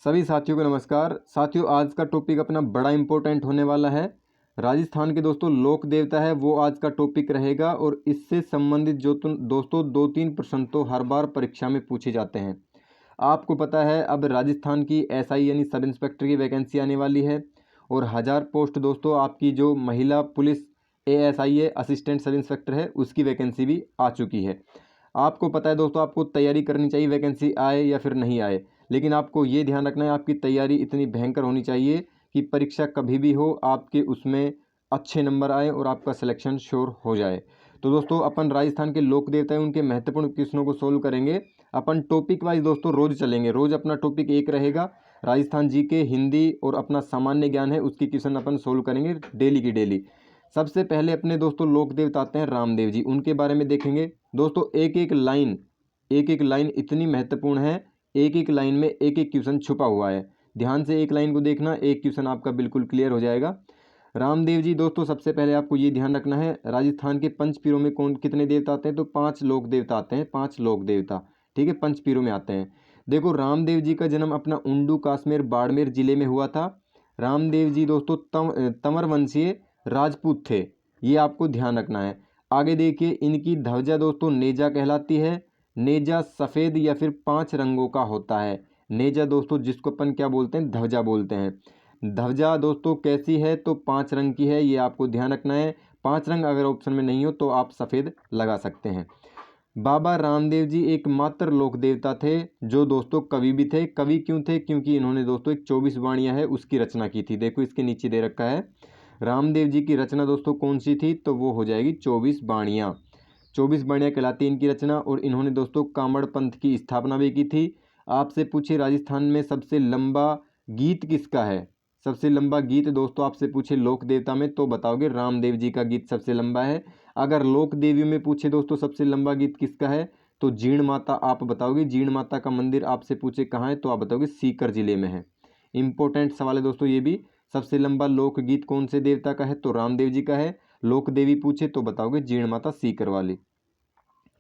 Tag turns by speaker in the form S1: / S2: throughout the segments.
S1: सभी साथियों को नमस्कार। साथियों, आज का टॉपिक अपना बड़ा इंपॉर्टेंट होने वाला है। राजस्थान के दोस्तों लोक देवता है वो आज का टॉपिक रहेगा और इससे संबंधित जो दोस्तों 2-3 प्रश्न तो हर बार परीक्षा में पूछे जाते हैं। आपको पता है अब राजस्थान की एसआई यानी सब इंस्पेक्टर की वैकेंसी आने वाली है और 1000 पोस्ट दोस्तों आपकी जो महिला पुलिस एएसआई है, असिस्टेंट सब इंस्पेक्टर है, उसकी वैकेंसी भी आ चुकी है। आपको पता है दोस्तों आपको तैयारी करनी चाहिए, वैकेंसी आए या फिर नहीं आए, लेकिन आपको ये ध्यान रखना है आपकी तैयारी इतनी भयंकर होनी चाहिए कि परीक्षा कभी भी हो आपके उसमें अच्छे नंबर आए और आपका सिलेक्शन श्योर हो जाए। तो दोस्तों अपन राजस्थान के लोक देवता हैं उनके महत्वपूर्ण क्वेश्चनों को सोल्व करेंगे। अपन टॉपिक वाइज दोस्तों रोज चलेंगे, रोज अपना टॉपिक एक रहेगा। राजस्थान जी के, हिंदी और अपना सामान्य ज्ञान है उसकी क्वेश्चन अपन सोल्व करेंगे डेली की डेली। सबसे पहले अपने दोस्तों लोक देवता आते हैं रामदेव जी, उनके बारे में देखेंगे। दोस्तों एक एक लाइन इतनी महत्वपूर्ण है, एक एक लाइन में एक एक क्वेश्चन छुपा हुआ है। ध्यान से एक लाइन को देखना, एक क्वेश्चन आपका बिल्कुल क्लियर हो जाएगा। रामदेव जी दोस्तों सबसे पहले आपको ये ध्यान रखना है राजस्थान के पंचपीरों में कौन कितने देवता आते हैं, तो 5 लोक देवता आते हैं, 5 लोक देवता, ठीक है, पंचपीरों में आते हैं। देखो रामदेव जी का जन्म अपना उंडू काश्मीर बाड़मेर जिले में हुआ था। रामदेव जी दोस्तों तंवर वंशीय राजपूत थे, ये आपको ध्यान रखना है। आगे देखिए इनकी ध्वजा दोस्तों नेजा कहलाती है। नेजा सफ़ेद या फिर 5 रंगों का होता है। नेजा दोस्तों जिसको अपन क्या बोलते हैं, ध्वजा बोलते हैं। ध्वजा दोस्तों कैसी है, तो 5 रंग की है, ये आपको ध्यान रखना है। 5 रंग अगर ऑप्शन में नहीं हो तो आप सफ़ेद लगा सकते हैं। बाबा रामदेव जी एकमात्र लोक देवता थे जो दोस्तों कवि भी थे। कवि क्यों थे, क्योंकि इन्होंने दोस्तों एक 24 वाणियाँ है उसकी रचना की थी। देखो इसके नीचे दे रखा है रामदेव जी की रचना दोस्तों कौन सी थी, तो वो हो जाएगी 24 वाणियाँ। 24 वाणियाँ कहलाती है इनकी रचना। और इन्होंने दोस्तों कामड़ पंथ की स्थापना भी की थी। आपसे पूछे राजस्थान में सबसे लंबा गीत किसका है, सबसे लंबा गीत दोस्तों आपसे पूछे लोक देवता में तो बताओगे रामदेव जी का गीत सबसे लंबा है। अगर लोक देवी में पूछे दोस्तों सबसे लंबा गीत किसका है, तो जीण माता आप बताओगे। जीण माता का मंदिर आपसे पूछे कहाँ है, तो आप बताओगे सीकर जिले में है। इंपॉर्टेंट सवाल है दोस्तों ये भी। सबसे लंबा लोकगीत कौन से देवता का है, तो रामदेव जी का है। लोक देवी पूछे तो बताओगे जीण माता सीकर वाली।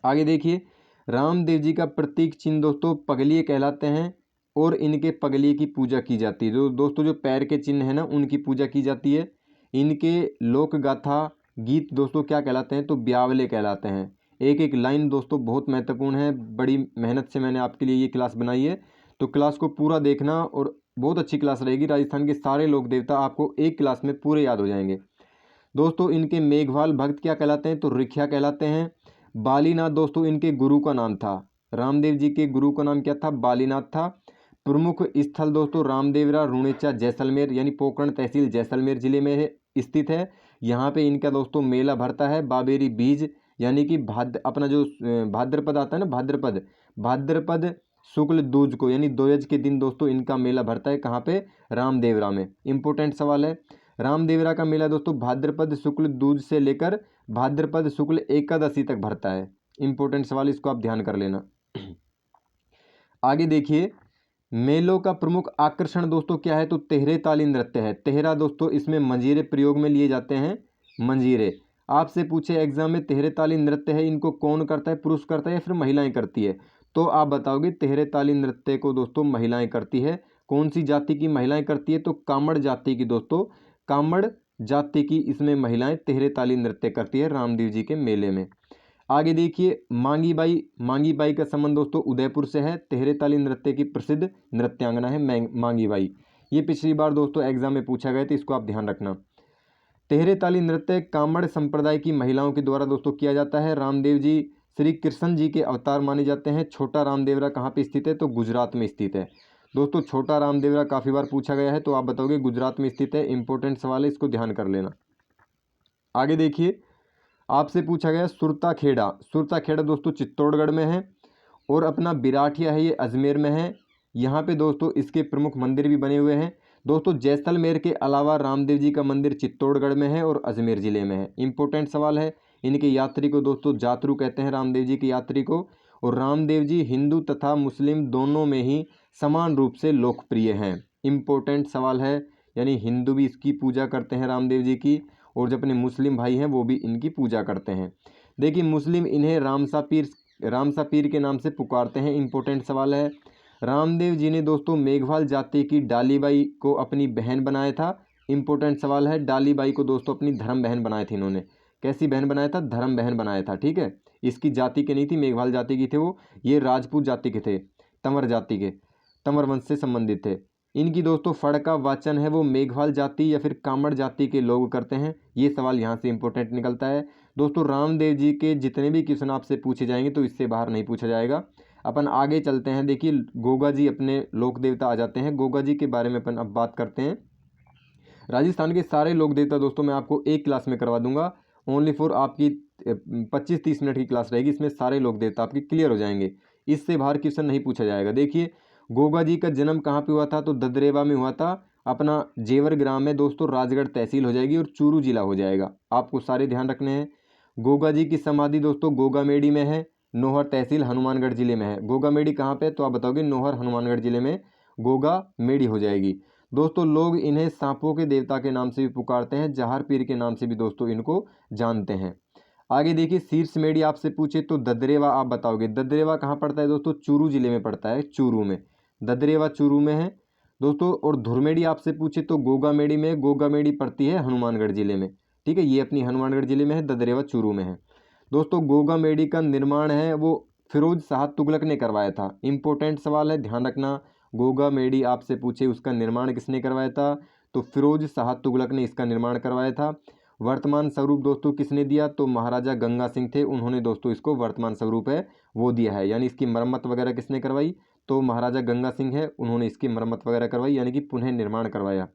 S1: आगे देखिए रामदेव जी का प्रतीक चिन्ह दोस्तों पगलिये कहलाते हैं और इनके पगलिये की पूजा की जाती है। जो दोस्तों जो पैर के चिन्ह है ना उनकी पूजा की जाती है। इनके लोक गाथा गीत दोस्तों क्या कहलाते हैं, तो ब्यावले कहलाते हैं। एक एक लाइन दोस्तों बहुत महत्वपूर्ण है, बड़ी मेहनत से मैंने आपके लिए ये क्लास बनाई है, तो क्लास को पूरा देखना और बहुत अच्छी क्लास रहेगी। राजस्थान के सारे लोक देवता आपको एक क्लास में पूरे याद हो जाएंगे। दोस्तों इनके मेघवाल भक्त क्या कहलाते हैं, तो रिख्या कहलाते हैं। बालीनाथ दोस्तों इनके गुरु का नाम था। रामदेव जी के गुरु का नाम क्या था, बालीनाथ था। प्रमुख स्थल दोस्तों रामदेवरा रुणेचा जैसलमेर यानी पोकरण तहसील जैसलमेर जिले में है स्थित है। यहाँ पे इनका दोस्तों मेला भरता है बाबेरी बीज यानी कि अपना जो भाद्रपद आता है ना, भाद्रपद शुक्ल दूज को यानी दोयज के दिन दोस्तों इनका मेला भरता है। कहाँ पे, रामदेवरा में। इंपॉर्टेंट सवाल है। रामदेवरा का मेला दोस्तों भाद्रपद शुक्ल दूज से लेकर भाद्रपद शुक्ल एकादशी तक भरता है। इंपॉर्टेंट सवाल, इसको आप ध्यान कर लेना। आगे देखिए मेलों का प्रमुख आकर्षण दोस्तों क्या है, तो तेहरे ताली नृत्य है। तेहरा दोस्तों इसमें मंजीरे प्रयोग में लिए जाते हैं, मंजीरे। आपसे पूछे एग्जाम में तेहरे ताली नृत्य है, इनको कौन करता है, पुरुष करता है या फिर महिलाएं करती है, तो आप बताओगे तेहरे ताली नृत्य को दोस्तों महिलाएं करती है। कौन सी जाति की महिलाएं करती है, तो कामड़ जाति की दोस्तों, कामड़ जाति की इसमें महिलाएं तेहरे ताली नृत्य करती है रामदेव जी के मेले में। आगे देखिए मांगी बाई का संबंध दोस्तों उदयपुर से है। तेहरे ताली नृत्य की प्रसिद्ध नृत्यांगना है मांगी बाई। ये पिछली बार दोस्तों एग्जाम में पूछा गया था, इसको आप ध्यान रखना। तेहरे ताली नृत्य कामड़ संप्रदाय की महिलाओं के द्वारा दोस्तों किया जाता है। रामदेव जी श्री कृष्ण जी के अवतार माने जाते हैं। छोटा रामदेवरा कहाँ पे स्थित है, तो गुजरात में स्थित है। दोस्तों छोटा रामदेवरा काफ़ी बार पूछा गया है, तो आप बताओगे गुजरात में स्थित है। इंपॉर्टेंट सवाल है, इसको ध्यान कर लेना। आगे देखिए आपसे पूछा गया सुरता खेड़ा दोस्तों चित्तौड़गढ़ में है और अपना बिराठिया है ये अजमेर में है। यहाँ पे दोस्तों इसके प्रमुख मंदिर भी बने हुए हैं। दोस्तों जैसलमेर के अलावा रामदेव जी का मंदिर चित्तौड़गढ़ में है और अजमेर ज़िले में है। इंपॉर्टेंट सवाल है। इनके यात्री को दोस्तों जातरू कहते हैं, रामदेव जी के यात्री को। और रामदेव जी हिंदू तथा मुस्लिम दोनों में ही समान रूप से लोकप्रिय हैं। इंपॉर्टेंट सवाल है, यानी हिंदू भी इसकी पूजा करते हैं रामदेव जी की, और जो अपने मुस्लिम भाई हैं वो भी इनकी पूजा करते हैं। देखिए मुस्लिम इन्हें रामसा पीर के नाम से पुकारते हैं। इंपॉर्टेंट सवाल है। रामदेव जी ने दोस्तों मेघवाल जाति की डालीबाई को अपनी बहन बनाया था। इंपॉर्टेंट सवाल है, डालीबाई को दोस्तों अपनी धर्म बहन बनाए थे इन्होंने। कैसी बहन बनाया था? धर्म बहन बनाया था। ठीक है, इसकी जाति के नहीं थी, मेघवाल जाति की थे वो। ये राजपूत जाति के थे, तंवर जाति के, तंवर वंश से संबंधित थे। इनकी दोस्तों फड़ का वाचन है वो मेघवाल जाति या फिर कामड़ जाति के लोग करते हैं। ये सवाल यहाँ से इंपॉर्टेंट निकलता है दोस्तों। रामदेव जी के जितने भी क्वेश्चन आपसे पूछे जाएंगे तो इससे बाहर नहीं पूछा जाएगा। अपन आगे चलते हैं। देखिए गोगा जी अपने लोक देवता आ जाते हैं। गोगा जी के बारे में अपन अब बात करते हैं। राजस्थान के सारे लोक देवता दोस्तों मैं आपको एक क्लास में करवा दूंगा, ओनली फॉर आपकी 25-30 मिनट की क्लास रहेगी। इसमें सारे लोक देवता आपके क्लियर हो जाएंगे, इससे बाहर क्वेश्चन नहीं पूछा जाएगा। देखिए गोगा जी का जन्म कहाँ पे हुआ था? तो ददरेवा में हुआ था, अपना जेवर ग्राम में दोस्तों, राजगढ़ तहसील हो जाएगी और चूरू जिला हो जाएगा। आपको सारे ध्यान रखने हैं। गोगा जी की समाधि दोस्तों गोगामेड़ी में है, नोहर तहसील हनुमानगढ़ जिले में है। गोगामेड़ी कहाँ पे? तो आप बताओगे नोहर हनुमानगढ़ जिले में गोगामेड़ी हो जाएगी। दोस्तों लोग इन्हें सांपों के देवता के नाम से भी पुकारते हैं, जहार पीर के नाम से भी दोस्तों इनको जानते हैं। आगे देखिए शीर्ष मेढ़ी आपसे पूछे तो ददरेवा आप बताओगे। ददरेवा कहाँ पड़ता है दोस्तों? चूरू जिले में पड़ता है, चूरू में। ददरेवा चूरू में है दोस्तों। और धुरमेड़ी आपसे पूछे तो गोगामेड़ी में, गोगामेड़ी पड़ती है हनुमानगढ़ जिले में। ठीक है, ये अपनी हनुमानगढ़ जिले में है, ददरेवा चूरू में है। दोस्तों गोगामेड़ी का निर्माण है वो फिरोज शाह तुगलक ने करवाया था। इंपॉर्टेंट सवाल है, ध्यान रखना। गोगामेड़ी आपसे पूछे उसका निर्माण किसने करवाया था? तो फिरोज शाह तुगलक ने इसका निर्माण करवाया था। वर्तमान स्वरूप दोस्तों किसने दिया? तो महाराजा गंगा सिंह थे, उन्होंने दोस्तों इसको वर्तमान स्वरूप है वो दिया है। यानी इसकी मरम्मत वगैरह किसने करवाई? तो महाराजा गंगा सिंह है, उन्होंने इसकी मरम्मत वगैरह करवाई, यानी कि पुनः निर्माण करवाया।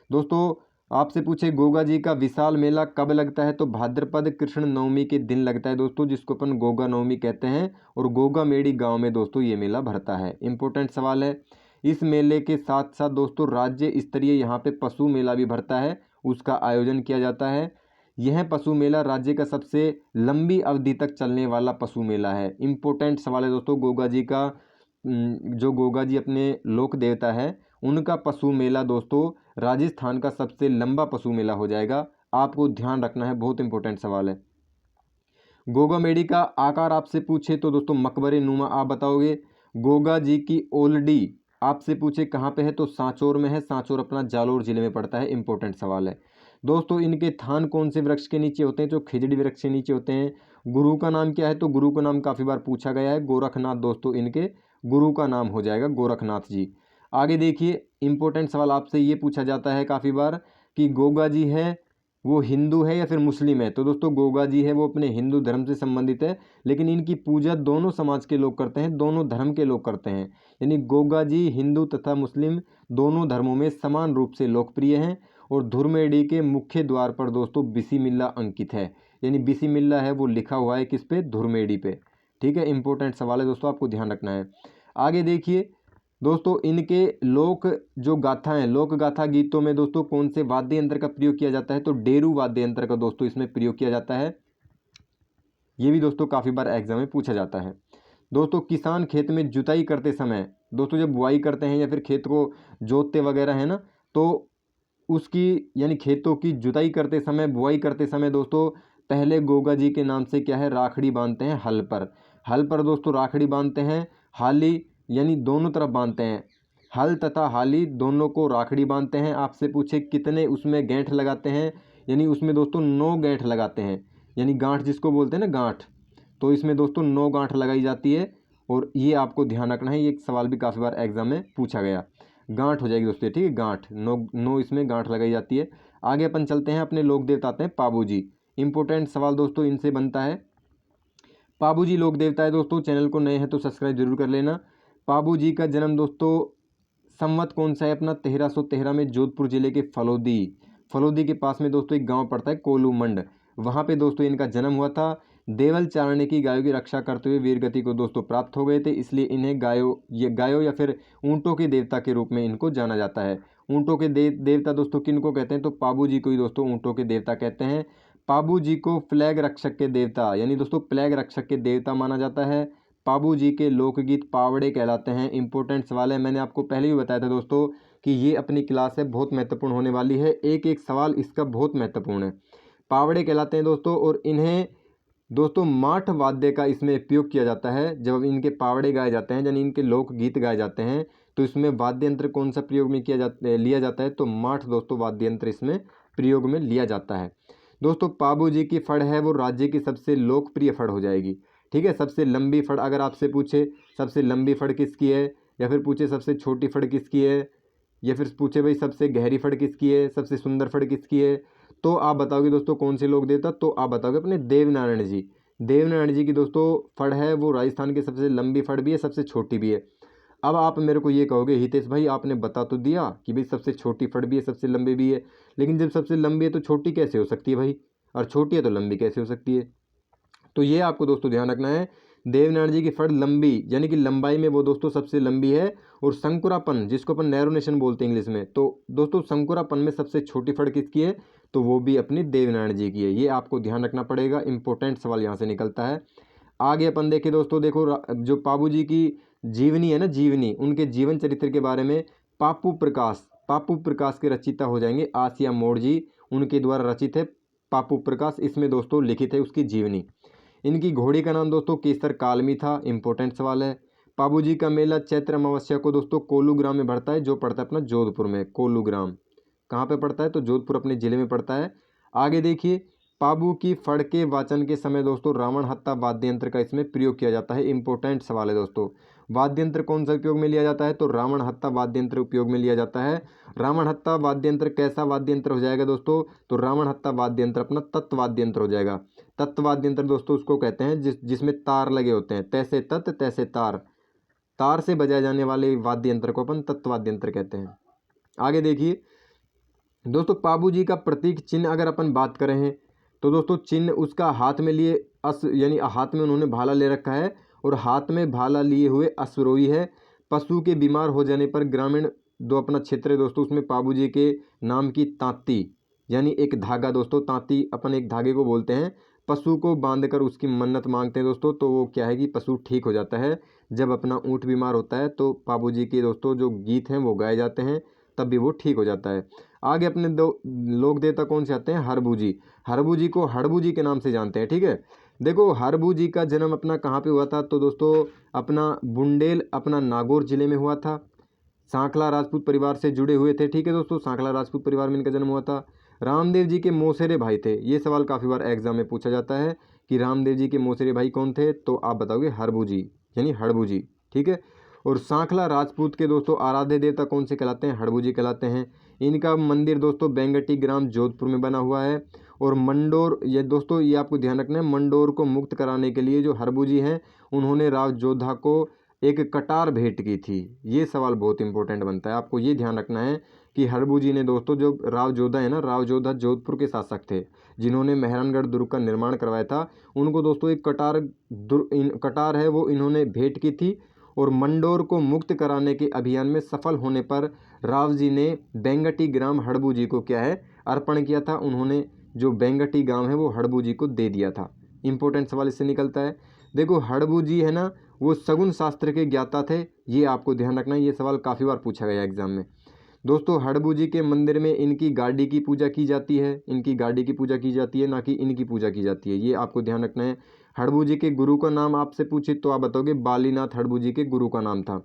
S1: दोस्तों आपसे पूछे गोगा जी का विशाल मेला कब लगता है? तो भाद्रपद कृष्ण नवमी के दिन लगता है दोस्तों, जिसको अपन गोगा नवमी कहते हैं। और गोगामेड़ी गांव में दोस्तों ये मेला भरता है। इंपॉर्टेंट सवाल है। इस मेले के साथ साथ दोस्तों राज्य स्तरीय यहाँ पे पशु मेला भी भरता है, उसका आयोजन किया जाता है। यह पशु मेला राज्य का सबसे लंबी अवधि तक चलने वाला पशु मेला है। इंपॉर्टेंट सवाल है दोस्तों। गोगा जी का जो गोगा जी अपने लोक देवता है उनका पशु मेला दोस्तों राजस्थान का सबसे लंबा पशु मेला हो जाएगा। आपको ध्यान रखना है, बहुत इंपॉर्टेंट सवाल है। गोगामेड़ी का आकार आपसे पूछे तो दोस्तों मकबरे नुमा आप बताओगे। गोगा जी की ओलडी आपसे पूछे कहाँ पे है? तो सांचौर में है, सांचौर अपना जालोर जिले में पड़ता है। इंपॉर्टेंट सवाल है दोस्तों। इनके थान कौन से वृक्ष के नीचे होते हैं? जो खिजड़ी वृक्ष के नीचे होते हैं। गुरु का नाम क्या है? तो गुरु का नाम काफ़ी बार पूछा गया है, गोरखनाथ दोस्तों इनके गुरु का नाम हो जाएगा, गोरखनाथ जी। आगे देखिए इंपॉर्टेंट सवाल आपसे ये पूछा जाता है काफ़ी बार कि गोगा जी है वो हिंदू है या फिर मुस्लिम है? तो दोस्तों गोगा जी है वो अपने हिंदू धर्म से संबंधित है, लेकिन इनकी पूजा दोनों समाज के लोग करते हैं, दोनों धर्म के लोग करते हैं। यानी गोगा जी हिंदू तथा मुस्लिम दोनों धर्मों में समान रूप से लोकप्रिय हैं। और धुरमेड़ी के मुख्य द्वार पर दोस्तों बिसिमिल्ला अंकित है, यानी बिसिमिल्ला है वो लिखा हुआ है किस पे? धुरमेड़ी पे। ठीक है, इंपॉर्टेंट सवाल है दोस्तों, आपको ध्यान रखना है। आगे देखिए दोस्तों इनके लोक जो गाथा हैं, लोक गाथा गीतों में दोस्तों कौन से वाद्य यंत्र का प्रयोग किया जाता है? तो डेरू वाद्य यंत्र का दोस्तों इसमें प्रयोग किया जाता है। ये भी दोस्तों काफ़ी बार एग्जाम में पूछा जाता है। दोस्तों किसान खेत में जुताई करते समय दोस्तों जब बुआई करते हैं या फिर खेत को जोतते वगैरह है ना, तो उसकी यानी खेतों की जुताई करते समय, बुआई करते समय दोस्तों पहले गोगा जी के नाम से क्या है? राखड़ी बांधते हैं हल पर। हल पर दोस्तों राखड़ी बांधते हैं, हाली यानी दोनों तरफ बांधते हैं, हल तथा हाली दोनों को राखड़ी बांधते हैं। आपसे पूछे कितने उसमें गांठ लगाते हैं? यानी उसमें दोस्तों 9 गांठ लगाते हैं, यानी गांठ जिसको बोलते हैं ना गांठ, तो इसमें दोस्तों 9 गांठ लगाई जाती है। और ये आपको ध्यान रखना है, ये सवाल भी काफ़ी बार एग्जाम में पूछा गया। गांठ हो जाएगी दोस्तों, ठीक है, गांठ 9 इसमें गांठ लगाई जाती है। आगे अपन चलते हैं, अपने लोक देवता आते हैं पाबू जी। इंपॉर्टेंट सवाल दोस्तों इनसे बनता है। पाबू जी लोक देवता है दोस्तों, चैनल को नए हैं तो सब्सक्राइब जरूर कर लेना। पाबू जी का जन्म दोस्तों संवत कौन सा है अपना? 1313 में जोधपुर जिले के फलोदी के पास में दोस्तों एक गांव पड़ता है कोलूमंड, वहां पे दोस्तों इनका जन्म हुआ था। देवल चारणे की गायों की रक्षा करते हुए वीरगति को दोस्तों प्राप्त हो गए थे, इसलिए इन्हें गायों या फिर ऊंटों के देवता के रूप में इनको जाना जाता है। ऊंटों के देवता दोस्तों किनको कहते हैं? तो पाबू जी को ही दोस्तों ऊंटों के देवता कहते हैं। पाबू जी को प्लेग रक्षक के देवता यानी दोस्तों प्लेग रक्षक के देवता माना जाता है। पाबू जी के लोकगीत पावड़े कहलाते हैं। इंपॉर्टेंट सवाल है, मैंने आपको पहले भी बताया था दोस्तों कि ये अपनी क्लास है बहुत महत्वपूर्ण होने वाली है, एक एक सवाल इसका बहुत महत्वपूर्ण है। पावड़े कहलाते हैं दोस्तों, और इन्हें दोस्तों माठ वाद्य का इसमें उपयोग किया जाता है। जब इनके पावड़े गाए जाते हैं, यानी इनके लोकगीत गाए जाते हैं, तो इसमें वाद्य यंत्र कौन सा प्रयोग में लिया जाता है, तो माठ दोस्तों वाद्य यंत्र इसमें प्रयोग में लिया जाता है। दोस्तों पाबू जी की फड़ है वो राज्य की सबसे लोकप्रिय फड़ हो जाएगी। ठीक है, सबसे लंबी फड़ अगर आपसे पूछे सबसे लंबी फड़ किसकी है, या फिर पूछे सबसे छोटी फड़ किसकी है, या फिर पूछे भाई सबसे गहरी फड़ किसकी है, सबसे सुंदर फड़ किसकी है, तो आप बताओगे दोस्तों कौन से लोक देवता, तो आप बताओगे अपने देवनारायण जी। देवनारायण जी की दोस्तों फड़ है वो राजस्थान की सबसे लंबी फड़ भी है, सबसे छोटी भी है। अब आप मेरे को ये कहोगे हितेश भाई आपने बता तो दिया कि भाई सबसे छोटी फड़ भी है सबसे लंबी भी है, लेकिन जब सबसे लंबी है तो छोटी कैसे हो सकती है भाई, और छोटी है तो लंबी कैसे हो सकती है। तो ये आपको दोस्तों ध्यान रखना है, देवनारायण जी की फड़ लंबी यानी कि लंबाई में वो दोस्तों सबसे लंबी है, और संकुरापन जिसको अपन नैरोनेशन बोलते हैं इंग्लिश में, तो दोस्तों संकुरापन में सबसे छोटी फड़ किसकी है, तो वो भी अपनी देवनारायण जी की है। ये आपको ध्यान रखना पड़ेगा, इंपॉर्टेंट सवाल यहाँ से निकलता है। आगे अपन देखें दोस्तों, देखो जो पाबू जी की जीवनी है ना, जीवनी उनके जीवन चरित्र के बारे में पापू प्रकाश के रचिता हो जाएंगे आसिया मोड़ जी, उनके द्वारा रचित है पापू प्रकाश, इसमें दोस्तों लिखित है उसकी जीवनी। इनकी घोड़ी का नाम दोस्तों केसर कालमी था, इंपॉर्टेंट सवाल है। पाबू जी का मेला चैत्र अमावस्या को दोस्तों कोलू ग्राम में बढ़ता है, जो पड़ता है अपना जोधपुर में। कोलू ग्राम कहाँ पे पड़ता है, तो जोधपुर अपने जिले में पड़ता है। आगे देखिए, पाबू की फड़ के वाचन के समय दोस्तों रावण हत्ता वाद्य यंत्र का इसमें प्रयोग किया जाता है, इंपॉर्टेंट सवाल है दोस्तों। वाद्य यंत्र कौन सा उपयोग में लिया जाता है, तो रावण हत्ता वाद्य यंत्र उपयोग में लिया जाता है। रावण हत्ता वाद्य यंत्र कैसा वाद्य यंत्र हो जाएगा दोस्तों, तो रावण हत्ता वाद्य यंत्र अपना तत्व वाद्य यंत्र हो जाएगा। तत्व वाद्य यंत्र दोस्तों उसको कहते हैं जिसमें तार लगे होते हैं, तैसे तत् तैसे तार, तार से बजाए जाने वाले वाद्य यंत्र को अपन तत्व वाद्य यंत्र कहते हैं। आगे देखिए दोस्तों, पाबू जी का प्रतीक चिन्ह अगर अपन बात करें हैं, तो दोस्तों चिन्ह उसका हाथ में लिए यानी हाथ में उन्होंने भाला ले रखा है, और हाथ में भाला लिए हुए अश्वरोही है। पशु के बीमार हो जाने पर ग्रामीण दो अपना क्षेत्र है दोस्तों, उसमें पाबू जी के नाम की तांती यानी एक धागा दोस्तों, तांती अपन एक धागे को बोलते हैं, पशु को बांधकर उसकी मन्नत मांगते हैं दोस्तों, तो वो क्या है कि पशु ठीक हो जाता है। जब अपना ऊँट बीमार होता है तो पाबू जी के दोस्तों जो गीत हैं वो गाए जाते हैं, तब भी वो ठीक हो जाता है। आगे अपने दो लोक देवता कौन से आते हैं, हरबू जी। हरबू जी को हड़बू जी के नाम से जानते हैं। ठीक है, देखो हरबू जी का जन्म अपना कहाँ पे हुआ था, तो दोस्तों अपना बुंडेल अपना नागौर जिले में हुआ था। सांखला राजपूत परिवार से जुड़े हुए थे। ठीक है दोस्तों, सांखला राजपूत परिवार में इनका जन्म हुआ था। रामदेव जी के मौसेरे भाई थे, ये सवाल काफ़ी बार एग्जाम में पूछा जाता है कि रामदेव जी के मौसेरे भाई कौन थे, तो आप बताओगे हरबू जी यानी हड़बू जी। ठीक है, और सांखला राजपूत के दोस्तों आराध्य देवता कौन से कहलाते हैं, हड़बू जी कहलाते हैं। इनका मंदिर दोस्तों बेंगटी ग्राम जोधपुर में बना हुआ है। और मंडोर, ये दोस्तों ये आपको ध्यान रखना है, मंडोर को मुक्त कराने के लिए जो हरबू जी हैं उन्होंने राव जोधा को एक कटार भेंट की थी। ये सवाल बहुत इंपॉर्टेंट बनता है, आपको ये ध्यान रखना है कि हरबू जी ने दोस्तों जो राव जोधा है ना, राव जोधा जोधपुर के शासक थे जिन्होंने मेहरानगढ़ दुर्ग का निर्माण करवाया था, उनको दोस्तों एक कटार है वो इन्होंने भेंट की थी। और मंडोर को मुक्त कराने के अभियान में सफल होने पर राव जी ने बेंगटी ग्राम हड़बू जी को क्या है अर्पण किया था, उन्होंने जो बेंगटी गांव है वो हड़बू जी को दे दिया था। इंपॉर्टेंट सवाल इससे निकलता है। देखो हड़बू जी है ना, वो सगुन शास्त्र के ज्ञाता थे, ये आपको ध्यान रखना है, ये सवाल काफ़ी बार पूछा गया एग्जाम में। दोस्तों हड़बू जी के मंदिर में इनकी गाड़ी की पूजा की जाती है, इनकी गाड़ी की पूजा की जाती है, ना कि इनकी पूजा की जाती है, ये आपको ध्यान रखना है। हड़बू जी के गुरु का नाम आपसे पूछे तो आप बताओगे बालीनाथ हड़बू जी के गुरु का नाम था।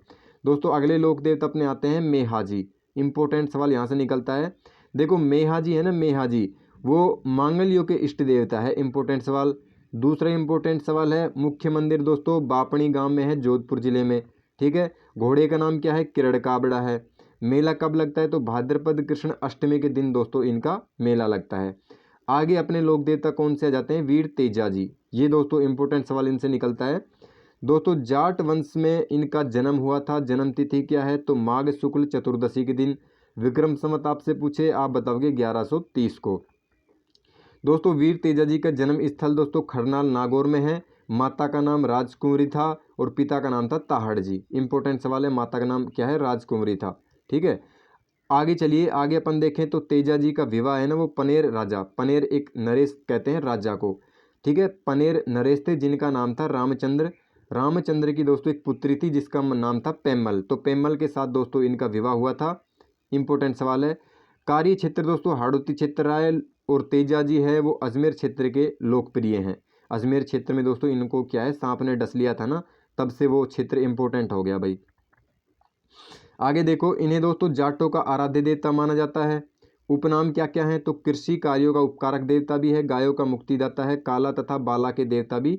S1: दोस्तों अगले लोक देवता अपने आते हैं मेहाजी। इंपॉर्टेंट सवाल यहाँ से निकलता है। देखो मेहाजी है ना, मेहाजी वो मांगल्यों के इष्ट देवता है, इंपॉर्टेंट सवाल। दूसरा इंपॉर्टेंट सवाल है, मुख्य मंदिर दोस्तों बापणी गांव में है जोधपुर जिले में। ठीक है, घोड़े का नाम क्या है, किरण काबड़ा है। मेला कब लगता है, तो भाद्रपद कृष्ण अष्टमी के दिन दोस्तों इनका मेला लगता है। आगे अपने लोक देवता कौन से आ जाते हैं, वीर तेजा जी। ये दोस्तों इंपॉर्टेंट सवाल इनसे निकलता है। दोस्तों जाट वंश में इनका जन्म हुआ था, जन्म तिथि क्या है, तो माघ शुक्ल चतुर्दशी के दिन। विक्रम संवत आपसे पूछे आप बताओगे 1130 को। दोस्तों वीर तेजा जी का जन्म स्थल दोस्तों खरनाल नागौर में है। माता का नाम राजकुंवरी था और पिता का नाम था ताहड़ जी। इंपॉर्टेंट सवाल है, माता का नाम क्या है, राजकुंवरी था। ठीक है, आगे चलिए, आगे अपन देखें तो तेजा जी का विवाह है ना वो पनेर राजा, पनेर एक नरेश कहते हैं राजा को। ठीक है, पनेर नरेश थे जिनका नाम था रामचंद्र। रामचंद्र की दोस्तों एक पुत्री थी जिसका नाम था पेम्मल, तो पेम्मल के साथ दोस्तों इनका विवाह हुआ था। इंपॉर्टेंट सवाल है। कार्य क्षेत्र दोस्तों हाड़ौती क्षेत्र राय और तेजा जी है वो अजमेर क्षेत्र के लोकप्रिय हैं। अजमेर क्षेत्र में दोस्तों इनको क्या है, सांप ने डस लिया था ना, तब से वो क्षेत्र इंपॉर्टेंट हो गया भाई। आगे देखो, इन्हें दोस्तों जाटों का आराध्य देवता माना जाता है। उपनाम क्या क्या है, तो कृषि कार्यों का उपकारक देवता भी है, गायों का मुक्तिदाता है, काला तथा बाला के देवता भी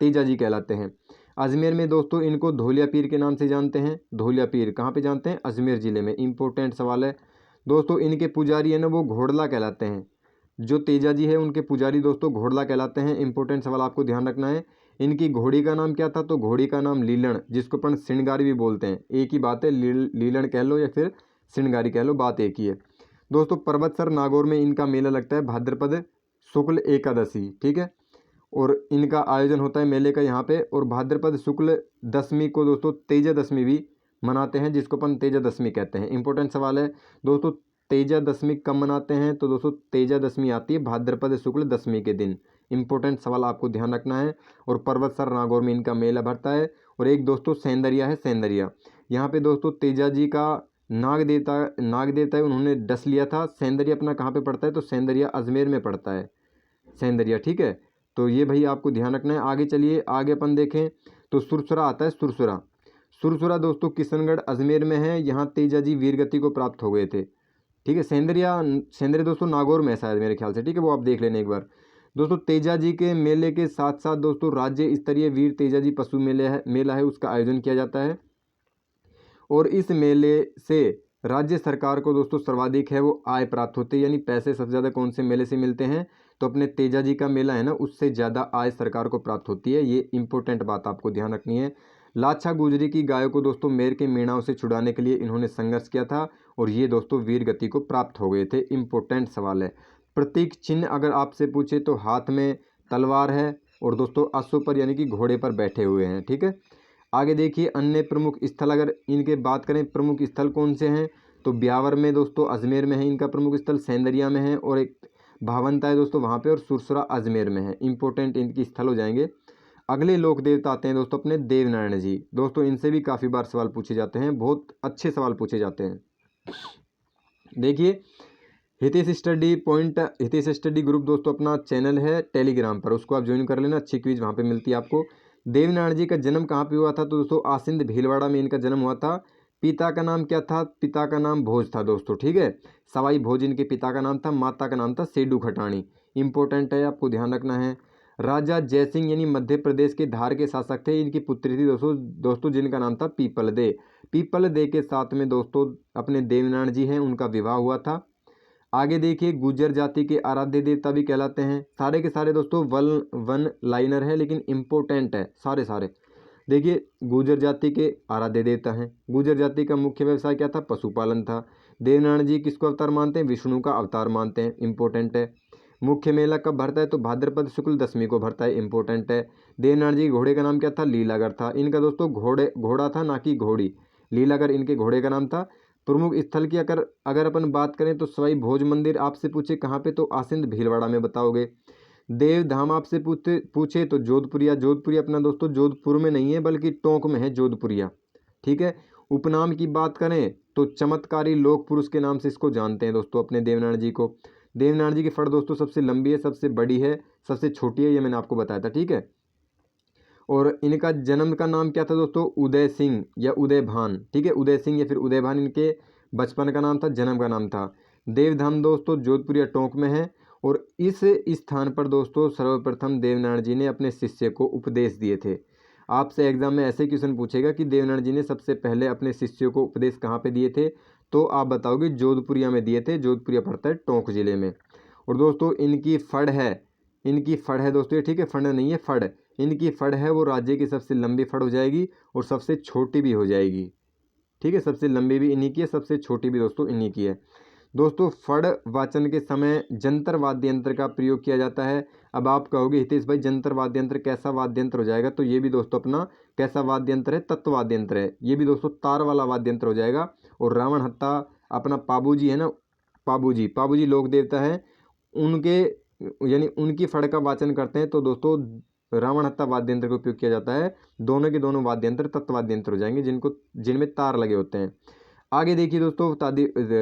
S1: तेजा जी कहलाते हैं। अजमेर में दोस्तों इनको धोलिया पीर के नाम से जानते हैं। धोलिया पीर कहाँ पे जानते हैं, अजमेर जिले में। इंपॉर्टेंट सवाल है दोस्तों। इनके पुजारी है ना वो घोड़ला कहलाते हैं। जो तेजा जी है उनके पुजारी दोस्तों घोड़ला कहलाते हैं। इंपॉर्टेंट सवाल आपको ध्यान रखना है। इनकी घोड़ी का नाम क्या था, तो घोड़ी का नाम लीलण, जिसको अपन श्रृंगारी भी बोलते हैं। एक ही बात है, लीलण कह लो या फिर श्रृंगारी कह लो, बात एक ही है दोस्तों। पर्वतसर नागौर में इनका मेला लगता है भाद्रपद शुक्ल एकादशी, ठीक है। और इनका आयोजन होता है मेले का यहाँ पे। और भाद्रपद शुक्ल दशमी को दोस्तों तेजा दशमी भी मनाते हैं, जिसको अपन तेजा दशमी कहते हैं। इंपॉर्टेंट सवाल है दोस्तों, तेजा दशमी कब मनाते हैं, तो दोस्तों तेजा दशमी आती है भाद्रपद शुक्ल दशमी के दिन। इंपॉर्टेंट सवाल आपको ध्यान रखना है। और पर्वतसर नागौर में इनका मेला भरता है। और एक दोस्तों सेंदरिया है, सेंदरिया यहाँ पे दोस्तों तेजा जी का नाग देवता है, उन्होंने डस लिया था। सेंदरिया अपना कहाँ पे पड़ता है, तो सेंदरिया अजमेर में पड़ता है सेंदरिया, ठीक है। तो ये भाई आपको ध्यान रखना है। आगे चलिए, आगे अपन देखें तो सुरसुरा आता है। सुरसुरा सुरसुरा दोस्तों किशनगढ़ अजमेर में है। यहाँ तेजा जी वीरगति को प्राप्त हो गए थे, ठीक है। सेंदरिया दोस्तों नागौर में है शायद मेरे ख्याल से, ठीक है, वो आप देख लेना एक बार दोस्तों। तेजा जी के मेले के साथ साथ दोस्तों राज्य स्तरीय वीर तेजा जी पशु मेला है, उसका आयोजन किया जाता है। और इस मेले से राज्य सरकार को दोस्तों सर्वाधिक है वो आय प्राप्त होती है। यानी पैसे सबसे ज़्यादा कौन से मेले से मिलते हैं, तो अपने तेजा जी का मेला है ना, उससे ज़्यादा आय सरकार को प्राप्त होती है। ये इंपॉर्टेंट बात आपको ध्यान रखनी है। लाछा गुजरी की गायों को दोस्तों मेर के मेणाओं से छुड़ाने के लिए इन्होंने संघर्ष किया था और ये दोस्तों वीर गति को प्राप्त हो गए थे। इंपॉर्टेंट सवाल है। प्रतीक चिन्ह अगर आपसे पूछे तो हाथ में तलवार है और दोस्तों अश्व पर यानी कि घोड़े पर बैठे हुए हैं, ठीक है। आगे देखिए, अन्य प्रमुख स्थल अगर इनके बात करें, प्रमुख स्थल कौन से हैं, तो ब्यावर में दोस्तों अजमेर में है इनका प्रमुख स्थल, सेंदरिया में है और एक भावंता है दोस्तों वहाँ पे, और सुरसुरा अजमेर में है। इंपॉर्टेंट इनकी स्थल हो जाएंगे। अगले लोक देवता आते हैं दोस्तों अपने देवनारायण जी। दोस्तों इनसे भी काफ़ी बार सवाल पूछे जाते हैं, बहुत अच्छे सवाल पूछे जाते हैं। देखिए, हितेश स्टडी ग्रुप दोस्तों अपना चैनल है टेलीग्राम पर, उसको आप ज्वाइन कर लेना। अच्छी क्विज वहाँ पे मिलती है आपको। देवनारायण जी का जन्म कहाँ पे हुआ था, तो दोस्तों आसिंद भीलवाड़ा में इनका जन्म हुआ था। पिता का नाम क्या था, पिता का नाम भोज था दोस्तों, ठीक है। सवाई भोज इनके पिता का नाम था। माता का नाम था सेडू खटाणी। इंपॉर्टेंट है, आपको ध्यान रखना है। राजा जयसिंह यानी मध्य प्रदेश के धार के शासक थे। इनकी पुत्री थी दोस्तों जिनका नाम था पीपलदे। पीपलदे के साथ में दोस्तों अपने देवनारायण जी हैं, उनका विवाह हुआ था। आगे देखिए, गुर्जर जाति के आराध्य देवता भी कहलाते हैं। सारे के सारे दोस्तों वन लाइनर है लेकिन इम्पोर्टेंट है सारे। देखिए, गुर्जर जाति के आराध्य देवता हैं। गुर्जर जाति का मुख्य व्यवसाय क्या था, पशुपालन था। देवनारायण जी किसको अवतार मानते हैं, विष्णु का अवतार मानते हैं। इंपॉर्टेंट है। मुख्य मेला कब भरता है, तो भाद्रपद शुक्ल दशमी को भरता है। इंपॉर्टेंट है। देवनारायण जी घोड़े का नाम क्या था, लीलागर था। इनका दोस्तों घोड़ा था ना कि घोड़ी, लीलागर इनके घोड़े का नाम था। प्रमुख स्थल की अगर अपन बात करें तो सवाई भोज मंदिर आपसे पूछे कहाँ पे, तो आसिंद भीलवाड़ा में बताओगे। देव धाम आपसे पूछे तो जोधपुरिया अपना दोस्तों जोधपुर में नहीं है बल्कि टोंक में है जोधपुरिया, ठीक है। उपनाम की बात करें तो चमत्कारी लोक पुरुष के नाम से इसको जानते हैं दोस्तों अपने देवनारायण जी को। देवनारायण जी की फड़ दोस्तों सबसे लंबी है, सबसे बड़ी है, सबसे छोटी है, ये मैंने आपको बताया था, ठीक है। और इनका जन्म का नाम क्या था दोस्तों, उदय सिंह या उदय भान, ठीक है। उदय सिंह या फिर उदय भान इनके बचपन का नाम था, जन्म का नाम था। देवधाम दोस्तों जोधपुर या टोंक में है। और इस स्थान पर दोस्तों सर्वप्रथम देवनारायण जी ने अपने शिष्य को उपदेश दिए थे। आपसे एग्जाम में ऐसे क्वेश्चन पूछेगा कि देवनारायण जी ने सबसे पहले अपने शिष्यों को उपदेश कहाँ पे दिए थे, तो आप बताओगे जोधपुरिया में दिए थे। जोधपुरिया पड़ता है टोंक जिले में। और दोस्तों इनकी फड़ है दोस्तों ये, ठीक है, फड़ नहीं है, फड़ इनकी फड़ है वो राज्य की सबसे लंबी फड़ हो जाएगी और सबसे छोटी भी हो जाएगी, ठीक है। सबसे लंबी भी इन्हीं की है, सबसे छोटी भी दोस्तों इन्हीं की है। दोस्तों फड़ वाचन के समय जंतर वाद्य यंत्र का प्रयोग किया जाता है। अब आप कहोगे हितेश भाई जंतर वाद्य यंत्र कैसा वाद्य यंत्र हो जाएगा, तो ये भी दोस्तों अपना कैसा वाद्य यंत्र है, तत्व वाद्य यंत्र है। ये भी दोस्तों तार वाला वाद्य यंत्र हो जाएगा। और रावण हत्ता अपना पाबूजी है ना, पाबूजी लोक देवता है, उनके यानी उनकी फड़ का वाचन करते हैं तो दोस्तों रावण हत्ता वाद्य यंत्र का उपयोग किया जाता है। दोनों के दोनों वाद्य यंत्र तत्व वाद्य यंत्र हो जाएंगे जिनमें तार लगे होते हैं। आगे देखिए दोस्तों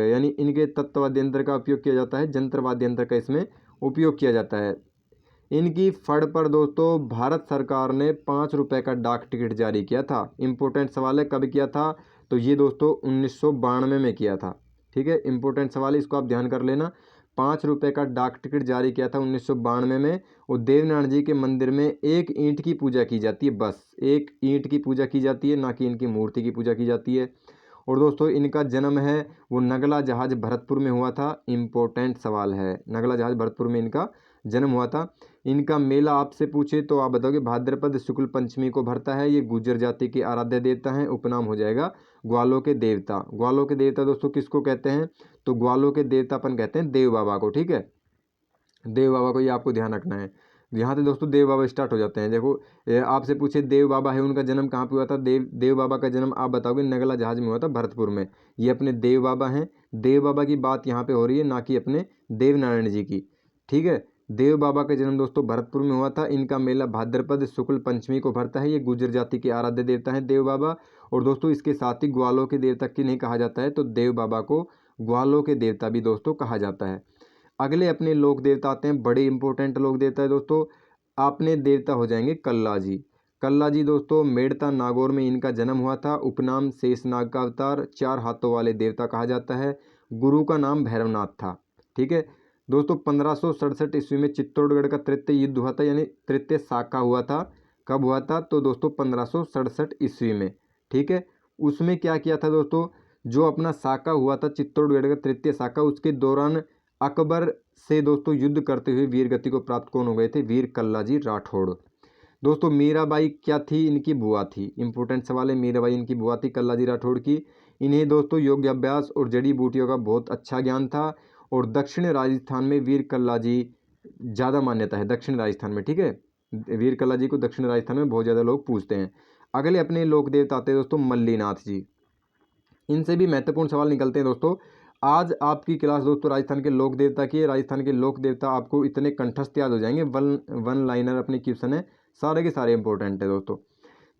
S1: यानी इनके तत्व वाद्य यंत्र का उपयोग किया जाता है, जंत्र वाद्य यंत्र का इसमें उपयोग किया जाता है। इनकी फड़ पर दोस्तों भारत सरकार ने 5 रुपये का डाक टिकट जारी किया था। इम्पोर्टेंट सवाल है, कब किया था? तो ये दोस्तों 1992 में किया था। ठीक है, इंपॉर्टेंट सवाल है, इसको आप ध्यान कर लेना। 5 रुपये का डाक टिकट जारी किया था 1992 में। और देवनारायण जी के मंदिर में एक ईंट की पूजा की जाती है, बस एक ईंट की पूजा की जाती है, ना कि इनकी मूर्ति की पूजा की जाती है। और दोस्तों इनका जन्म है वो नगला जहाज भरतपुर में हुआ था। इम्पोर्टेंट सवाल है, नगला जहाज भरतपुर में इनका जन्म हुआ था। इनका मेला आपसे पूछे तो आप बताओगे भाद्रपद शुक्ल पंचमी को भरता है। ये गुर्जर जाति के आराध्य देवता हैं। उपनाम हो जाएगा ग्वालों के देवता। ग्वालों के देवता दोस्तों किसको कहते हैं? तो ग्वालों के देवता अपन कहते हैं देव बाबा को। ठीक है, देव बाबा को, ये आपको ध्यान रखना है। यहाँ से दोस्तों देव बाबा स्टार्ट हो जाते हैं। देखो आपसे पूछे देव बाबा है, उनका जन्म कहाँ पे हुआ था? देव बाबा का जन्म आप बताओगे नगला जहाज में हुआ था, भरतपुर में। ये अपने देव बाबा हैं। देव बाबा की बात यहाँ पे हो रही है, ना कि अपने देवनारायण जी की। ठीक है, देव बाबा का जन्म दोस्तों भरतपुर में हुआ था। इनका मेला भाद्रपद शुक्ल पंचमी को भरता है। ये गुर्जर जाति के आराध्य देवता हैं देव बाबा। और दोस्तों इसके साथ ही ग्वालों के देवता की नहीं कहा जाता है, तो देव बाबा को ग्वालों के देवता भी दोस्तों कहा जाता है। अगले अपने लोक देवता आते हैं, बड़े इंपॉर्टेंट लोक देवता है दोस्तों। आपने देवता हो जाएंगे कल्ला जी। कल्ला जी दोस्तों मेड़ता नागौर में इनका जन्म हुआ था। उपनाम शेषनाग का अवतार, 4 हाथों वाले देवता कहा जाता है। गुरु का नाम भैरवनाथ था। ठीक है दोस्तों, 1567 ईस्वी में चित्तौड़गढ़ का तृतीय युद्ध हुआ था, यानी तृतीय शाखा हुआ था। कब हुआ था? तो दोस्तों 1567 ईस्वी में। ठीक है, उसमें क्या किया था दोस्तों? जो अपना शाखा हुआ था चित्तौड़गढ़ का तृतीय शाखा, उसके दौरान अकबर से दोस्तों युद्ध करते हुए वीर गति को प्राप्त कौन हो गए थे? वीर कल्ला जी राठौड़। दोस्तों मीराबाई क्या थी? इनकी बुआ थी। इंपॉर्टेंट सवाल है, मीराबाई इनकी बुआ थी कल्ला जी राठौड़ की। इन्हें दोस्तों योग अभ्यास और जड़ी बूटियों का बहुत अच्छा ज्ञान था। और दक्षिण राजस्थान में वीर कल्ला जी ज़्यादा मान्यता है, दक्षिण राजस्थान में। ठीक है, वीर कल्ला जी को दक्षिण राजस्थान में बहुत ज़्यादा लोग पूछते हैं। अगले अपने लोक देवता आते हैं दोस्तों मल्लीनाथ जी। इनसे भी महत्वपूर्ण सवाल निकलते हैं दोस्तों। आज आपकी क्लास दोस्तों राजस्थान के लोक देवता की है। राजस्थान के लोक देवता आपको इतने कंठस्थ याद हो जाएंगे, वन लाइनर अपने क्वेश्चन है, सारे के सारे इंपॉर्टेंट है दोस्तों।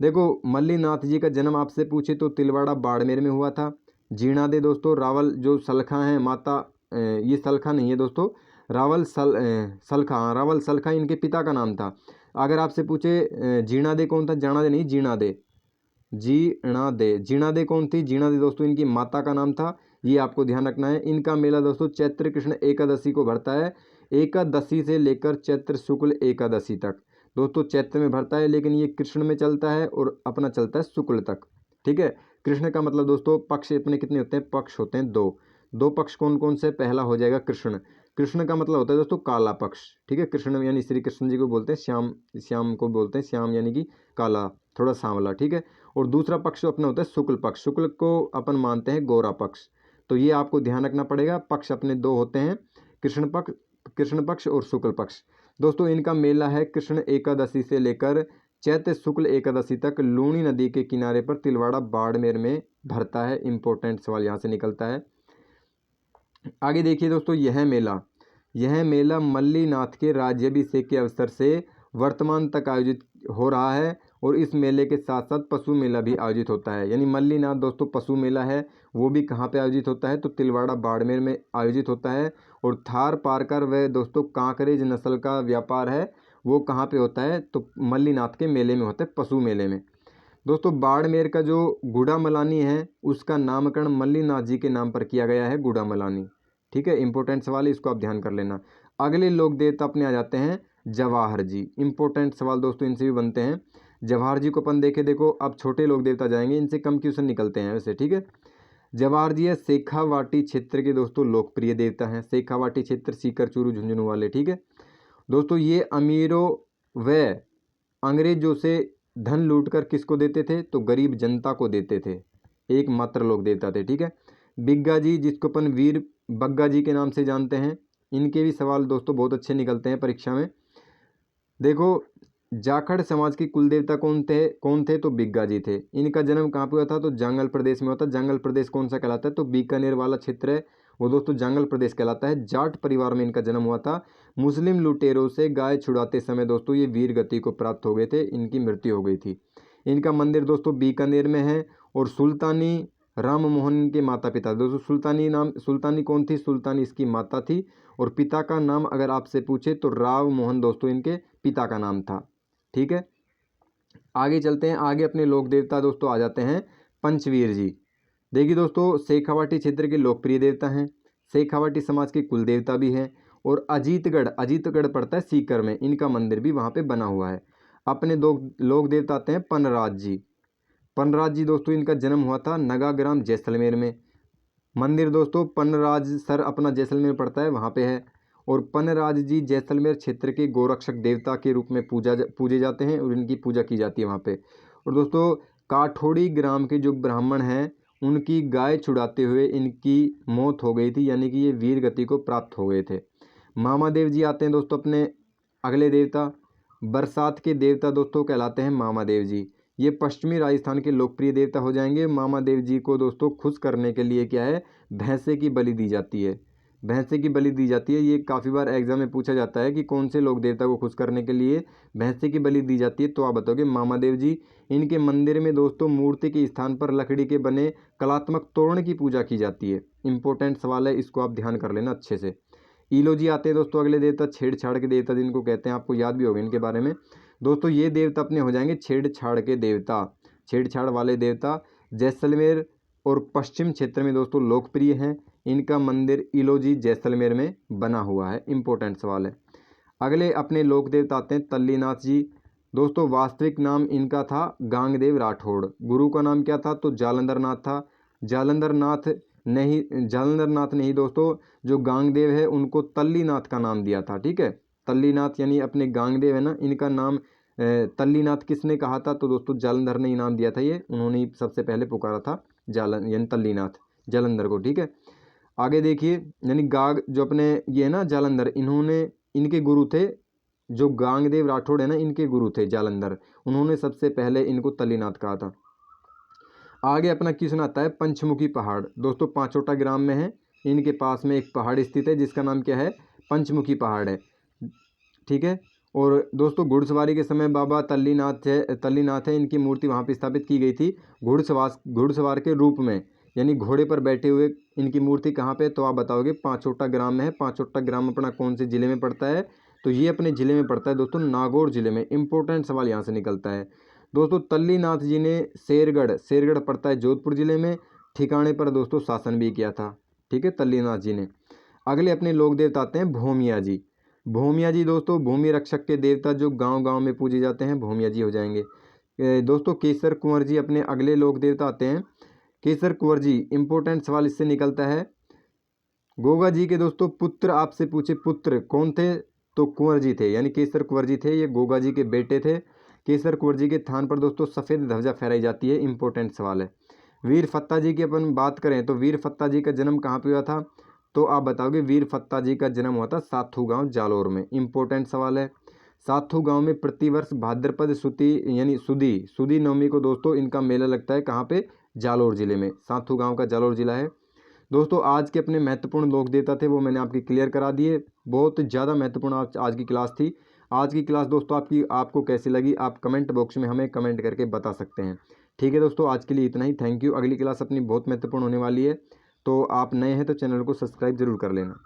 S1: देखो मल्लीनाथ जी का जन्म आपसे पूछे तो तिलवाड़ा बाड़मेर में हुआ था। जीणा दे दोस्तों रावल जो सलखा हैं माता, ये सलखा नहीं है दोस्तों, सलखा, हाँ रावल सलखा इनके पिता का नाम था। अगर आपसे पूछे जीणा दे कौन था? जाना दे नहीं, जीणा दे। जीणा दे कौन थी? जीणा दे दोस्तों इनकी माता का नाम था। ये आपको ध्यान रखना है। इनका मेला दोस्तों चैत्र कृष्ण एकादशी को भरता है। एकादशी से लेकर चैत्र शुक्ल एकादशी तक दोस्तों चैत्र में भरता है, लेकिन ये कृष्ण में चलता है और अपना चलता है शुक्ल तक। ठीक है, कृष्ण का मतलब दोस्तों पक्ष अपने कितने होते हैं? पक्ष होते हैं दो पक्ष कौन कौन से? पहला हो जाएगा कृष्ण। कृष्ण का मतलब होता है दोस्तों काला पक्ष। ठीक है, कृष्ण यानी श्री कृष्ण जी को बोलते हैं श्याम, श्याम को बोलते हैं श्याम यानी कि काला, थोड़ा सांवला। ठीक है, और दूसरा पक्ष अपना होता है शुक्ल पक्ष। शुक्ल को अपन मानते हैं गोरा पक्ष। तो ये आपको ध्यान रखना पड़ेगा, पक्ष अपने दो होते हैं, कृष्ण पक्ष और शुक्ल पक्ष। दोस्तों इनका मेला है कृष्ण एकादशी से लेकर चैत्र शुक्ल एकादशी तक लूणी नदी के किनारे पर तिलवाड़ा बाड़मेर में भरता है। इंपॉर्टेंट सवाल यहाँ से निकलता है। आगे देखिए दोस्तों, यह मेला मल्लीनाथ के राज्याभिषेक के अवसर से वर्तमान तक आयोजित हो रहा है। और इस मेले के साथ साथ पशु मेला भी आयोजित होता है। यानी मल्लीनाथ दोस्तों पशु मेला है, वो भी कहाँ पे आयोजित होता है? तो तिलवाड़ा बाड़मेर में आयोजित होता है। और थार पारकर व दोस्तों कांकरेज नस्ल का व्यापार है, वो कहाँ पे होता है? तो मल्लीनाथ के मेले में होता है, पशु मेले में। दोस्तों बाड़मेर का जो गुड़ामलानी है उसका नामकरण मल्लीनाथ जी के नाम पर किया गया है, गुड़ामलानी। ठीक है, इंपॉर्टेंट सवाल है, इसको आप ध्यान कर लेना। अगले लोक देवता अपने आ जाते हैं जवाहर जी। इंपॉर्टेंट सवाल दोस्तों इनसे भी बनते हैं। जवाहर जी को अपन देखे, देखो अब छोटे लोक देवता जाएंगे, इनसे कम क्वेश्चन निकलते हैं वैसे। ठीक है, जवाहर जी है शेखावाटी क्षेत्र के दोस्तों लोकप्रिय देवता हैं। शेखावाटी क्षेत्र सीकर चूरू झुंझुनू वाले। ठीक है दोस्तों, ये अमीरों व अंग्रेजों से धन लूटकर किसको देते थे? तो गरीब जनता को देते थे, एक मात्र लोग देता थे। ठीक है, बिग्गा जी जिसको अपन वीर बग्गा जी के नाम से जानते हैं, इनके भी सवाल दोस्तों बहुत अच्छे निकलते हैं परीक्षा में। देखो जाखड़ समाज के कुल देवता कौन थे? तो बिग्गा जी थे। इनका जन्म कहाँ पे हुआ था? तो जंगल प्रदेश में हुआ था। जंगल प्रदेश कौन सा कहलाता है? तो बीकानेर वाला क्षेत्र है वो दोस्तों जंगल प्रदेश कहलाता है। जाट परिवार में इनका जन्म हुआ था। मुस्लिम लुटेरों से गाय छुड़ाते समय दोस्तों ये वीर गति को प्राप्त हो गए थे, इनकी मृत्यु हो गई थी। इनका मंदिर दोस्तों बीकानेर में है। और सुल्तानी राम मोहन इनके माता पिता। दोस्तों सुल्तानी कौन थी? सुल्तानी इसकी माता थी। और पिता का नाम अगर आपसे पूछे तो राव मोहन दोस्तों इनके पिता का नाम था। ठीक है, आगे चलते हैं। आगे अपने लोक देवता दोस्तों आ जाते हैं पंचवीर जी। देखिए दोस्तों, शेखावाटी क्षेत्र के लोकप्रिय देवता हैं, शेखावाटी समाज के कुल देवता भी हैं। और अजीतगढ़ पड़ता है सीकर में, इनका मंदिर भी वहाँ पे बना हुआ है। अपने दो लोक देवता आते हैं पनराज जी। पनराज जी दोस्तों इनका जन्म हुआ था नगाग्राम जैसलमेर में। मंदिर दोस्तों पनराज सर अपना जैसलमेर पड़ता है वहाँ पे है। और पनराज जी जैसलमेर क्षेत्र के गोरक्षक देवता के रूप में पूजे जाते हैं और इनकी पूजा की जाती है वहाँ पे। और दोस्तों काठोड़ी ग्राम के जो ब्राह्मण हैं उनकी गाय छुड़ाते हुए इनकी मौत हो गई थी, यानी कि ये वीर गति को प्राप्त हो गए थे। मामादेव जी आते हैं दोस्तों अपने अगले देवता। बरसात के देवता दोस्तों कहलाते हैं मामादेव जी। ये पश्चिमी राजस्थान के लोकप्रिय देवता हो जाएंगे। मामादेव जी को दोस्तों खुश करने के लिए क्या है, भैंसे की बलि दी जाती है। भैंसे की बलि दी जाती है। ये काफ़ी बार एग्जाम में पूछा जाता है कि कौन से लोक देवता को खुश करने के लिए भैंसे की बलि दी जाती है, तो आप बताओगे मामादेव जी। इनके मंदिर में दोस्तों मूर्ति के स्थान पर लकड़ी के बने कलात्मक तोरण की पूजा की जाती है। इंपॉर्टेंट सवाल है, इसको आप ध्यान कर लेना अच्छे से। ईलो जी आते हैं दोस्तों अगले देवता, छेड़छाड़ के देवता जिनको कहते हैं, आपको याद भी होगा इनके बारे में। दोस्तों ये देवता अपने हो जाएंगे छेड़छाड़ के देवता, छेड़छाड़ वाले देवता। जैसलमेर और पश्चिम क्षेत्र में दोस्तों लोकप्रिय हैं। इनका मंदिर इलोजी जैसलमेर में बना हुआ है। इंपॉर्टेंट सवाल है। अगले अपने लोक देवता आते हैं तल्लीनाथ जी। दोस्तों वास्तविक नाम इनका था गांगदेव राठौड़। गुरु का नाम क्या था? तो जालंधर नाथ था। जालंधर नाथ नहीं दोस्तों, जो गांगदेव है उनको तल्लीनाथ का नाम दिया था। ठीक है, तल्लीनाथ यानी अपने गांगदेव है ना, इनका नाम तल्लीनाथ किसने कहा था? तो दोस्तों जालंधर ने इनाम दिया था, ये उन्होंने सबसे पहले पुकारा था यानी तल्लीनाथ जालंधर को। ठीक है, आगे देखिए, यानी गाग जो अपने ये है ना जालंधर, इनके गुरु थे जो गांगदेव राठौड़ है ना, इनके गुरु थे जालंधर, उन्होंने सबसे पहले इनको तल्लीनाथ कहा था। आगे अपना क्वेश्चन आता है पंचमुखी पहाड़। दोस्तों पांचोटा ग्राम में है, इनके पास में एक पहाड़ स्थित है जिसका नाम क्या है? पंचमुखी पहाड़ है। ठीक है, और दोस्तों घुड़सवारी के समय बाबा तल्लीनाथ है, इनकी मूर्ति वहाँ पे स्थापित की गई थी घुड़सवार के रूप में, यानी घोड़े पर बैठे हुए। इनकी मूर्ति कहाँ पे? तो आप बताओगे पांचोटा ग्राम में है। पांचोटा ग्राम अपना कौन से जिले में पड़ता है? तो ये अपने जिले में पड़ता है दोस्तों, नागौर जिले में। इंपॉर्टेंट सवाल यहाँ से निकलता है दोस्तों। तल्लीनाथ जी ने शेरगढ़ पड़ता है जोधपुर जिले में, ठिकाने पर दोस्तों शासन भी किया था। ठीक है, तल्लीनाथ जी ने। अगले अपने लोक देवता आते हैं भूमिया जी। भूमिया जी दोस्तों भूमि रक्षक के देवता जो गांव-गांव में पूजे जाते हैं, भूमिया जी हो जाएंगे। दोस्तों केसर कुंवर जी अपने अगले लोक देवता आते हैं। केसर कुंवर जी, इंपॉर्टेंट सवाल इससे निकलता है। गोगा जी के दोस्तों पुत्र आपसे पूछे, पुत्र कौन थे? तो कुंवर जी थे, यानी केसर कुंवर जी थे, ये गोगा जी के बेटे थे। केसर कुंवर जी के थान पर दोस्तों सफ़ेद ध्वजा फहराई जाती है। इंपॉर्टेंट सवाल है। वीर फत्ता जी की अपन बात करें तो वीर फत्ता जी का जन्म कहाँ पे हुआ था? तो आप बताओगे वीर फत्ता जी का जन्म हुआ था साथू गांव जालोर में। इंपॉर्टेंट सवाल है। साथू गांव में प्रतिवर्ष भाद्रपद सुदी नवमी को दोस्तों इनका मेला लगता है। कहाँ पे? जालोर जिले में। साथू गांव का जालोर जिला है। दोस्तों आज के अपने महत्वपूर्ण लोक देवता थे वो मैंने आपकी क्लियर करा दिए। बहुत ज़्यादा महत्वपूर्ण आज की क्लास थी। आज की क्लास दोस्तों आपको कैसी लगी आप कमेंट बॉक्स में हमें कमेंट करके बता सकते हैं। ठीक है दोस्तों, आज के लिए इतना ही। Thank you. अगली क्लास अपनी बहुत महत्वपूर्ण होने वाली है, तो आप नए हैं तो चैनल को सब्सक्राइब जरूर कर लेना।